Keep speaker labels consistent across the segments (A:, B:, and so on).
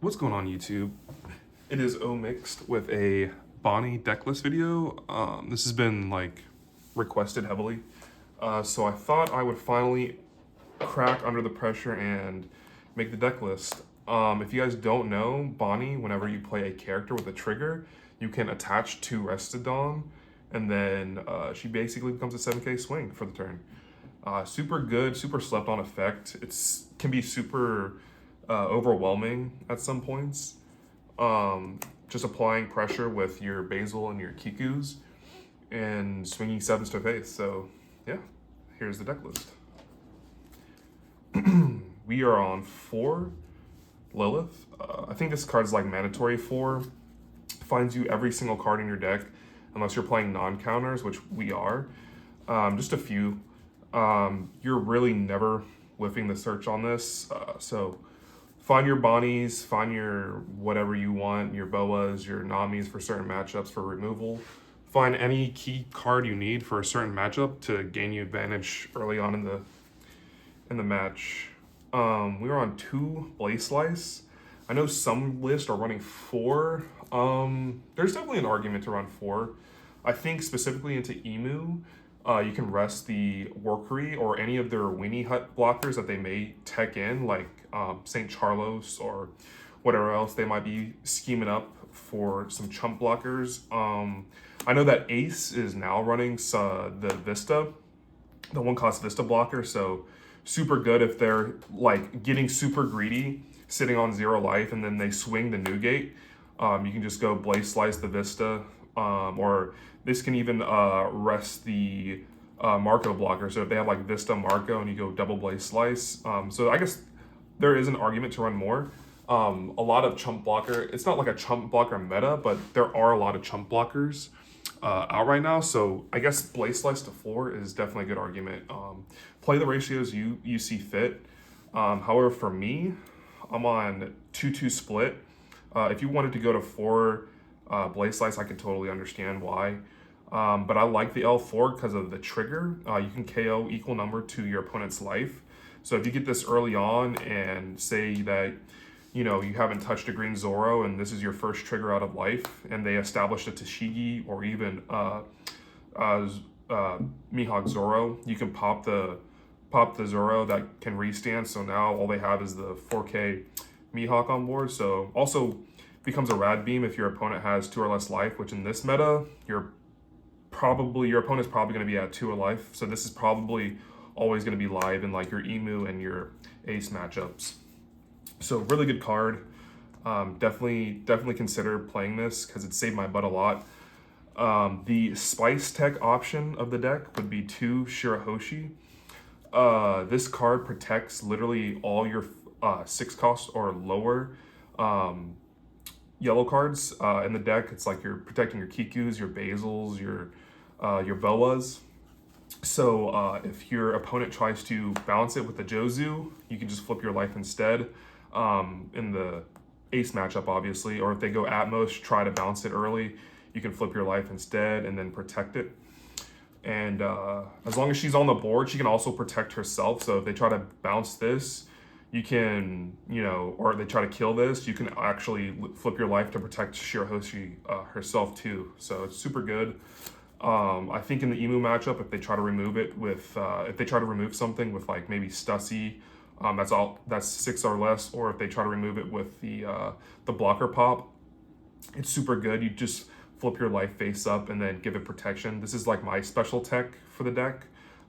A: What's going on YouTube? It is O Mixed with a Bonney Decklist video. This has been requested heavily. So I thought I would finally crack under the pressure and make the deck list. If you guys don't know, Bonney, whenever you play a character with a trigger, you can attach to Restodon, and then she basically becomes a 7k swing for the turn. Super good, super slept on effect. It's can be super overwhelming at some points. Just applying pressure with your basil and your kikus and swinging sevens to face. So yeah, here's the deck list. We are on 4 Lilith. I think this card is like mandatory 4. Finds you every single card in your deck unless you're playing non-counters, which we are. Just a few. You're really never whiffing the search on this. So find your Bonnies, find your whatever you want, your Boas, your Namis for certain matchups for removal. Find any key card you need for a certain matchup to gain you advantage early on in the match. We were on 2 Blaze Slice. I know some lists are running 4. There's definitely an argument to run 4. I think specifically into Emu, you can rest the Workery or any of their Weenie Hut blockers that they may tech in, like St. Charlos or whatever else they might be scheming up for some chump blockers. I know that Ace is now running the Vista, the 1-cost Vista blocker, so super good if they're like getting super greedy, sitting on 0 life, and then they swing the Newgate. You can just go Blaze Slice the Vista, or this can even rest the Marco blocker. So if they have like Vista Marco and you go double Blaze Slice, so I guess there is an argument to run more. A lot of chump blocker, it's not like a chump blocker meta, but there are a lot of chump blockers out right now. So I guess Blaze Slice to 4 is definitely a good argument. Play the ratios you see fit. However, for me, I'm on 2-2 split. If you wanted to go to 4 Blaze Slice, I could totally understand why. But I like the L4 because of the trigger. You can KO equal number to your opponent's life. So if you get this early on and say that you haven't touched a green Zoro and this is your first trigger out of life, and they established a Tashigi or even Mihawk Zoro, you can pop the Zoro that can restand. So now all they have is the 4K Mihawk on board. So also becomes a rad beam if your opponent has 2 or less life, which in this meta, your opponent's probably going to be at 2 or life. So this is probably always going to be live in like your Emu and your Ace matchups. So really good card. Definitely consider playing this because it saved my butt a lot. The Spice Tech option of the deck would be 2 Shirahoshi. This card protects literally all your 6 cost or lower yellow cards in the deck. It's like you're protecting your Kikus, your Basils, your Boas. So if your opponent tries to balance it with the Jozu, you can just flip your life instead in the Ace matchup, obviously. Or if they go Atmos, try to bounce it early, you can flip your life instead and then protect it. And as long as she's on the board, she can also protect herself. So if they try to bounce this, you can, or they try to kill this, you can actually flip your life to protect Shirahoshi herself too. So it's super good. I think in the Emu matchup, if they try to remove it with, if they try to remove something with like maybe Stussy, that's 6 or less, or if they try to remove it with the blocker pop, it's super good. You just flip your life face up and then give it protection. This is like my special tech for the deck.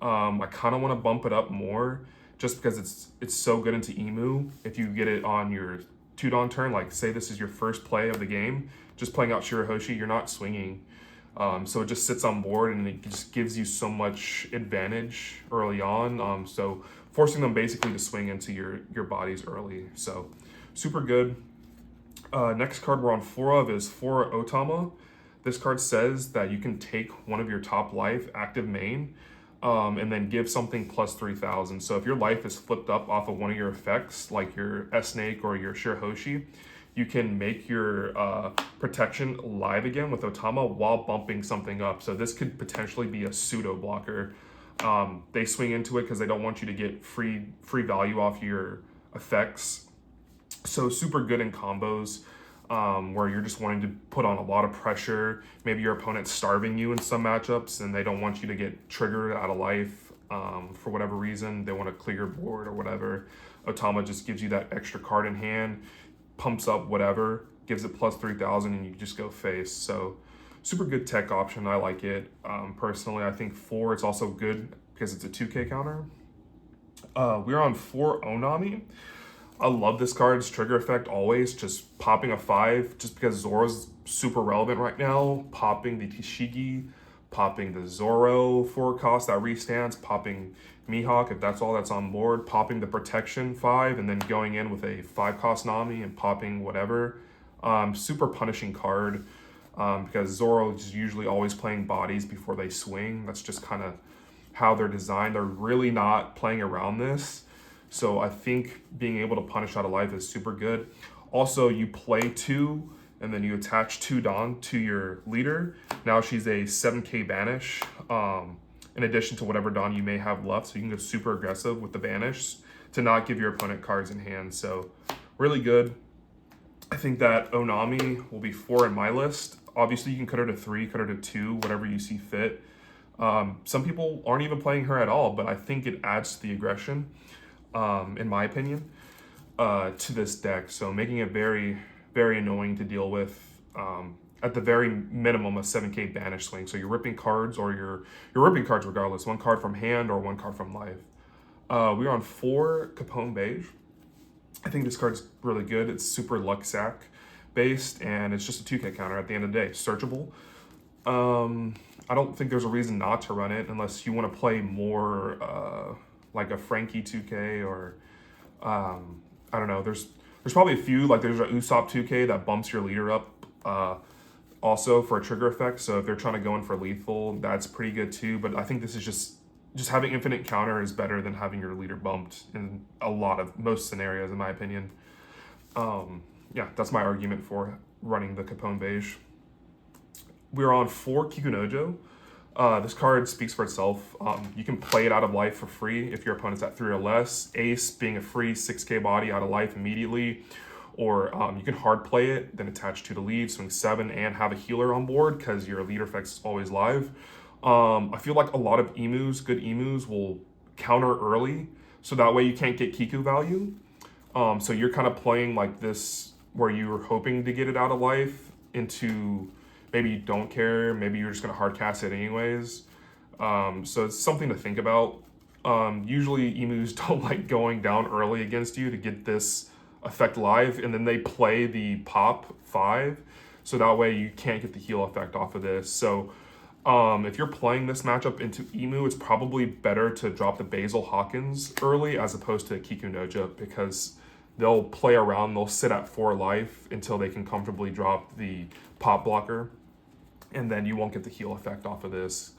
A: I kind of want to bump it up more just because it's so good into Emu. If you get it on your 2-Don turn, like say this is your first play of the game, just playing out Shirahoshi, you're not swinging. So it just sits on board and it just gives you so much advantage early on. So forcing them basically to swing into your bodies early. So super good. Next card we're on 4 of is 4 Otama. This card says that you can take one of your top life active main and then give something plus 3,000. So if your life is flipped up off of one of your effects, like your S-Snake or your Shirahoshi, you can make your protection live again with Otama while bumping something up. So this could potentially be a pseudo blocker. They swing into it because they don't want you to get free value off your effects. So super good in combos where you're just wanting to put on a lot of pressure. Maybe your opponent's starving you in some matchups and they don't want you to get triggered out of life for whatever reason. They want to clear your board or whatever. Otama just gives you that extra card in hand, pumps up whatever, gives it plus 3,000, and you just go face. So super good tech option. I like it. Personally, I think 4, it's also good because it's a 2K counter. We're on 4 Onami. I love this card's trigger effect always, just popping a 5, just because Zoro's super relevant right now. Popping the Tishigi, popping the Zoro 4 cost that restands, popping Mihawk if that's all that's on board, popping the protection 5, and then going in with a 5 cost Nami and popping whatever. Super punishing card because Zoro is usually always playing bodies before they swing. That's just kind of how they're designed. They're really not playing around this. So I think being able to punish out of life is super good. Also, you play 2 and then you attach 2 Dawn to your leader. Now she's a 7k banish in addition to whatever Dawn you may have left. So you can go super aggressive with the banish to not give your opponent cards in hand. So really good. I think that Onami will be 4 in my list. Obviously, you can cut her to 3, cut her to 2, whatever you see fit. Some people aren't even playing her at all, but I think it adds to the aggression, in my opinion, to this deck. So making it very, very annoying to deal with. At the very minimum, a 7k banish swing. So you're ripping cards, or you're ripping cards regardless. 1 card from hand or 1 card from life. We're on 4 Capone Beige. I think this card's really good. It's super luck sack based, and it's just a 2k counter at the end of the day. Searchable. I don't think there's a reason not to run it unless you want to play more like a Frankie 2k or I don't know. There's probably a few, like there's a Usopp 2k that bumps your leader up also for a trigger effect. So if they're trying to go in for lethal, that's pretty good too. But I think this is just having infinite counter is better than having your leader bumped in most scenarios, in my opinion. Yeah, that's my argument for running the Capone Beige. We're on 4 Kikunojo. This card speaks for itself. You can play it out of life for free if your opponent's at 3 or less. Ace being a free 6k body out of life immediately. Or you can hard play it, then attach 2 to lead, swing 7, and have a healer on board because your leader effect is always live. I feel like a lot of good emus will counter early, so that way you can't get Kiku value. So you're kind of playing like this where you're hoping to get it out of life into maybe you don't care, maybe you're just going to hard cast it anyways. So it's something to think about. Usually emus don't like going down early against you to get this effect live, and then they play the pop 5, so that way you can't get the heal effect off of this. So if you're playing this matchup into Emu, it's probably better to drop the Basil Hawkins early as opposed to Kikunojo, because they'll play around, they'll sit at 4 life until they can comfortably drop the pop blocker, and then you won't get the heal effect off of this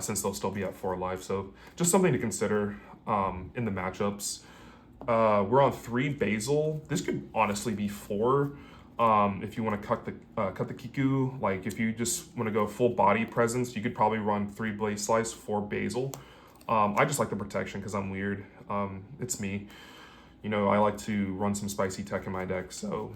A: since they'll still be at 4 life. So just something to consider in the matchups. We're on 3 Basil. This could honestly be 4 if you want to cut the Kiku. Like if you just want to go full body presence, you could probably run 3 Blaze Slice, 4 Basil. I just like the protection because I'm weird. It's me. You know, I like to run some spicy tech in my deck. So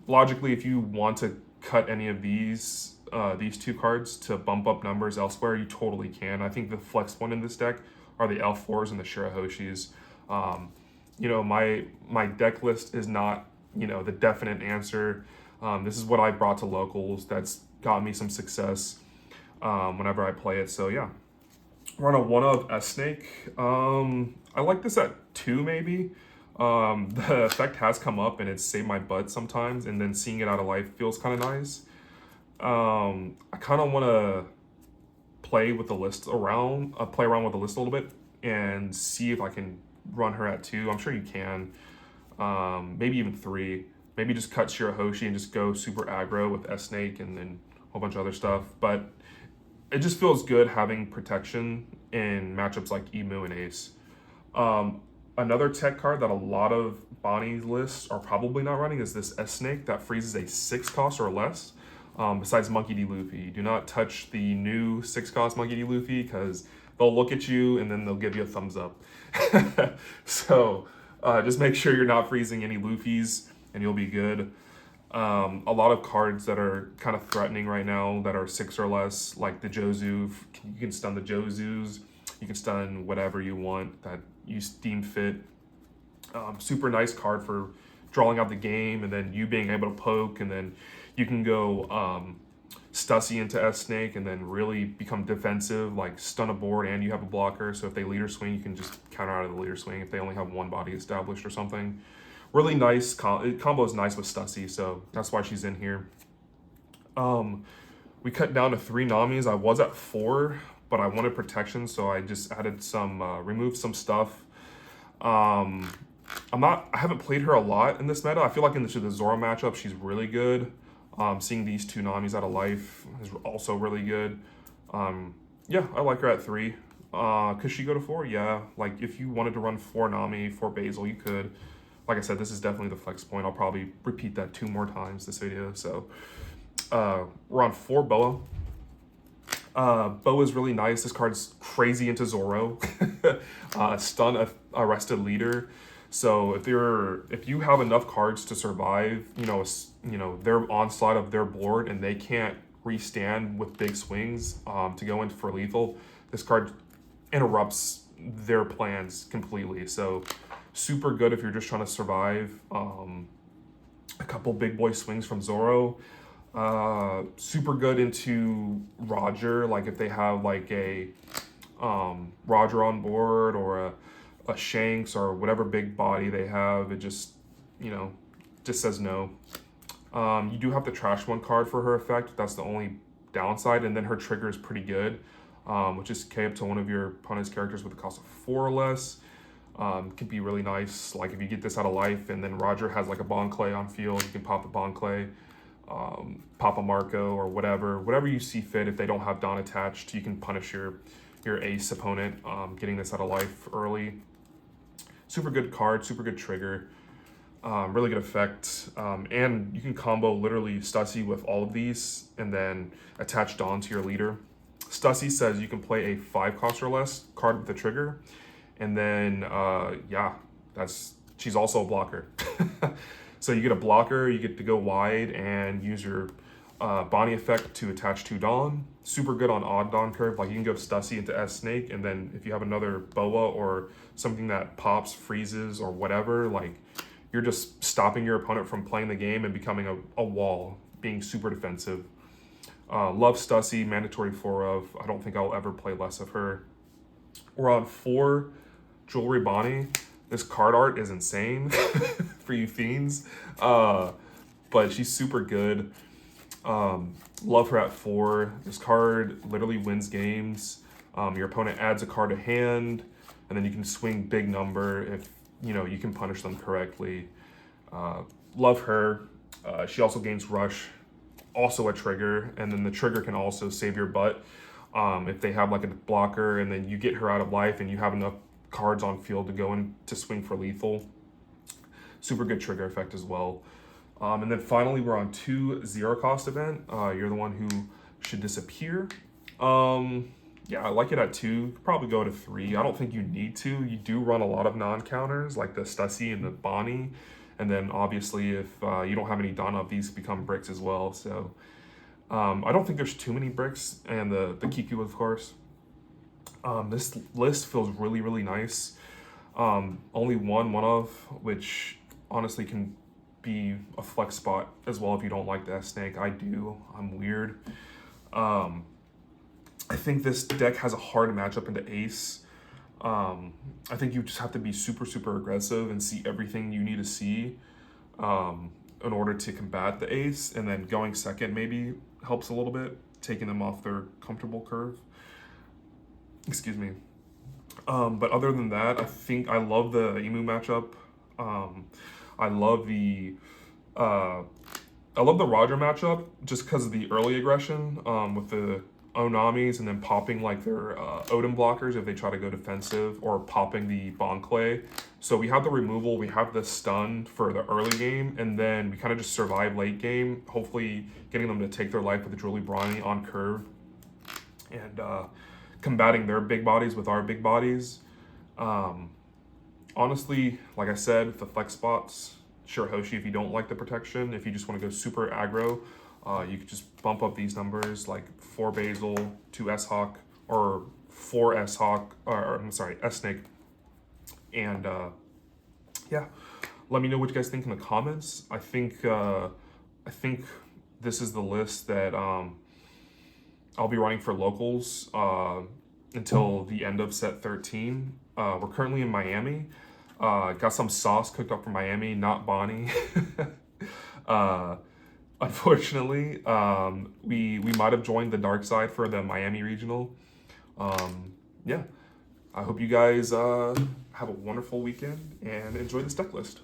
A: logically, if you want to cut any of these 2 cards to bump up numbers elsewhere, you totally can. I think the flex one in this deck are the L4s and the Shirahoshis. You know, my deck list is not, you know, the definite answer. This is what I brought to locals that's got me some success whenever I play it. So yeah, we're on a 1 of S-Snake. I like this at 2 maybe. The effect has come up and it's saved my butt sometimes, and then seeing it out of life feels kind of nice. I kind of want to play with the list around, play around with the list a little bit and see if I can run her at 2. I'm sure you can. Maybe even 3. Maybe just cut Shirahoshi and just go super aggro with S-Snake and then a whole bunch of other stuff. But it just feels good having protection in matchups like Emu and Ace. Another tech card that a lot of Bonney's lists are probably not running is this S-Snake that freezes a 6 cost or less. Besides Monkey D. Luffy. Do not touch the new 6 cost Monkey D. Luffy because they'll look at you and then they'll give you a thumbs up. So Just make sure you're not freezing any Luffys, and you'll be good. A lot of cards that are kind of threatening right now that are 6 or less, like the Jozu. You can stun the Jozus. You can stun whatever you want that you deem fit. Super nice card for drawing out the game, and then you being able to poke, and then you can go Stussy into S-Snake and then really become defensive, like stun a board and you have a blocker. So if they leader swing, you can just counter out of the leader swing if they only have one body established or something. Really nice, combo is nice with Stussy, so that's why she's in here. We cut down to 3 Namis. I was at 4, but I wanted protection, so I just added some, removed some stuff. I haven't played her a lot in this meta. I feel like in the Zoro matchup, she's really good. Seeing these 2 Namis out of life is also really good. Yeah, I like her at 3. Could she go to 4? Yeah. Like, if you wanted to run 4 Nami, 4 Basil, you could. Like I said, this is definitely the flex point. I'll probably repeat that 2 more times this video. So, we're on 4 Boa. Boa is really nice. This card's crazy into Zoro. Stun a arrested leader. So if you have enough cards to survive, their onslaught of their board and they can't restand with big swings to go in for lethal, this card interrupts their plans completely. So super good if you're just trying to survive a couple big boy swings from Zoro. Super good into Roger, like if they have like a Roger on board or a Shanks or whatever big body they have, it just says no. You do have to trash 1 card for her effect. That's the only downside, and then her trigger is pretty good, which is K up to one of your opponent's characters with a cost of 4 or less. Can be really nice. Like if you get this out of life and then Roger has like a Bon Clay on field, you can pop a Bon Clay, pop a Marco or whatever you see fit. If they don't have Don attached, you can punish your ace opponent getting this out of life early. Super good card, super good trigger, really good effect, and you can combo literally Stussy with all of these and then attach Dawn to your leader. Stussy says you can play a 5 cost or less card with the trigger, and then she's also a blocker. So you get a blocker, you get to go wide and use your Bonney effect to attach to Dawn. Super good on odd Dawn curve. Like you can go Stussy into S-Snake, and then if you have another Boa or something that pops, freezes, or whatever, like you're just stopping your opponent from playing the game and becoming a wall, being super defensive. Love Stussy, mandatory 4 of. I don't think I'll ever play less of her. We're on 4 Jewelry Bonney. This card art is insane for you fiends, but she's super good. Love her at 4. This card literally wins games. Your opponent adds a card to hand, and then you can swing big number if you can punish them correctly. Love her. She also gains rush, also a trigger, and then the trigger can also save your butt if they have like a blocker, and then you get her out of life and you have enough cards on field to go in to swing for lethal. Super good trigger effect as well. And then finally, we're on 2 0 cost event. You're the one who should disappear. Yeah, I like it at 2. You could probably go to 3. I don't think you need to. You do run a lot of non-counters like the Stussy and the Bonney. And then obviously if you don't have any Dawn up, these become bricks as well. So I don't think there's too many bricks, and the Kiku, of course. This list feels really, really nice. Only one of, which honestly can be a flex spot as well if you don't like the S-Snake. I do. I'm weird. I think this deck has a hard matchup into Ace. I think you just have to be super, super aggressive and see everything you need to see in order to combat the Ace, and then going second maybe helps a little bit, taking them off their comfortable curve. Excuse me. But other than that, I think I love the Emu matchup. I love the Roger matchup just because of the early aggression with the Onamis, and then popping like their Odin blockers if they try to go defensive, or popping the Bon Clay. So we have the removal, we have the stun for the early game, and then we kind of just survive late game, hopefully getting them to take their life with the Julie Bronny on curve, and combating their big bodies with our big bodies. Honestly, like I said, the flex spots, sure Hoshi if you don't like the protection. If you just want to go super aggro, you could just bump up these numbers like 4 Basil, 2 S-Hawk, or 4 S-Hawk, or I'm sorry, S-Snake. And yeah, let me know what you guys think in the comments. I think this is the list that I'll be running for locals until the end of set 13. We're currently in Miami. Got some sauce cooked up from Miami, not Bonney. Unfortunately, we might have joined the dark side for the Miami regional. Yeah, I hope you guys have a wonderful weekend and enjoy this deck list.